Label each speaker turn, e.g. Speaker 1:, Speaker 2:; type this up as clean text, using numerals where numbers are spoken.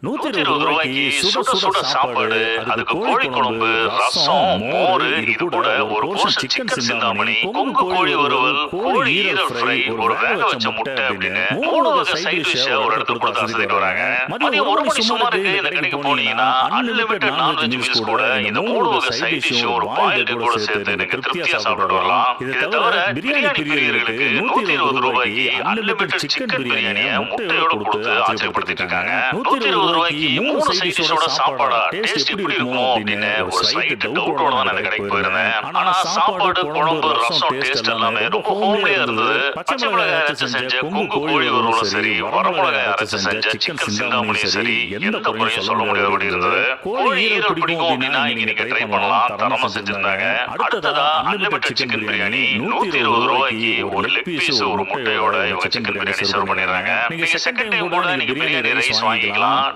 Speaker 1: 120 ரூபாய்க்கு சுட சுட சாப்பாடு, அதுக்கு கோழி குழம்பு, ரசம், மோர், இது கூட ஒரு போர்ஷன் சிக்கன் சிந்தாமணி, கொங்கு கோழி வறுவல், கோழி ஈரல் ஃப்ரை, ஒரு வேக வச்ச முட்டை அப்படின்னு 3 வகை சைட் டிஷ் ஒரு இடத்துல கொடுத்து அசத்திட்டு வராங்க. மதியம் 1 மணி சுமாருக்கு இந்த கடைக்கு போனீங்கன்னா அன்லிமிட்டட் நான்வெஜ் மீல்ஸ் கூட இந்த 3 வகை சைட் டிஷ் ஒரு பாயில்டு கூட சேர்த்து எனக்கு திருப்தியா சாப்பிட்டு வரலாம். இதை தவிர பிரியாணி பிரியர்களுக்கு 120 ரூபாய்க்கு அன்லிமிட்டட் சிக்கன் பிரியாணியை முட்டையோட கொடுத்து ஆச்சரியப்படுத்திட்டு இருக்காங்க. 120 ரூபாய்க்கு 3 சைட் டிஷோட சாப்பாடா டேஸ்ட் எப்படி இருக்குமோ அப்படின்னு ஒரு ஸ்லைட் டவுட்டோட தான் நான் கடைக்கு போயிருந்தேன். ஆனா சாப்பாடு, குழம்பு, ரசம், டேஸ்ட் எல்லாமே ரொம்ப ஹோம்லியா இருந்தது. பச்சை மிளகாய் அரைச்சு செஞ்ச கொங்கு கோழி வறுவலும் சரி, வரமிளகாய் அரைச்சு செஞ்ச சிக்கன் சிந்தாமணியும் சரி, எந்த குறையும் சொல்ல முடியாதபடி இருந்தது. கோழி ஈரல் பிடிக்கும் அப்படின்னா நீங்க ட்ரை பண்ணலாம், தரமா செஞ்சிருந்தாங்க. அடுத்ததா அன்லிமிட்டட் சிக்கன் பிரியாணி 120 ரூபாய்க்கு ஒரு லெக் பீஸ் ஒரு முட்டையோட இவங்க சிக்கன் பிரியாணி சர்வ் பண்ணிடுறாங்க. நீங்க செகண்ட் டைம் கூட நீங்க பிரியாணி ரைஸ் வாங்கிக்கலாம்.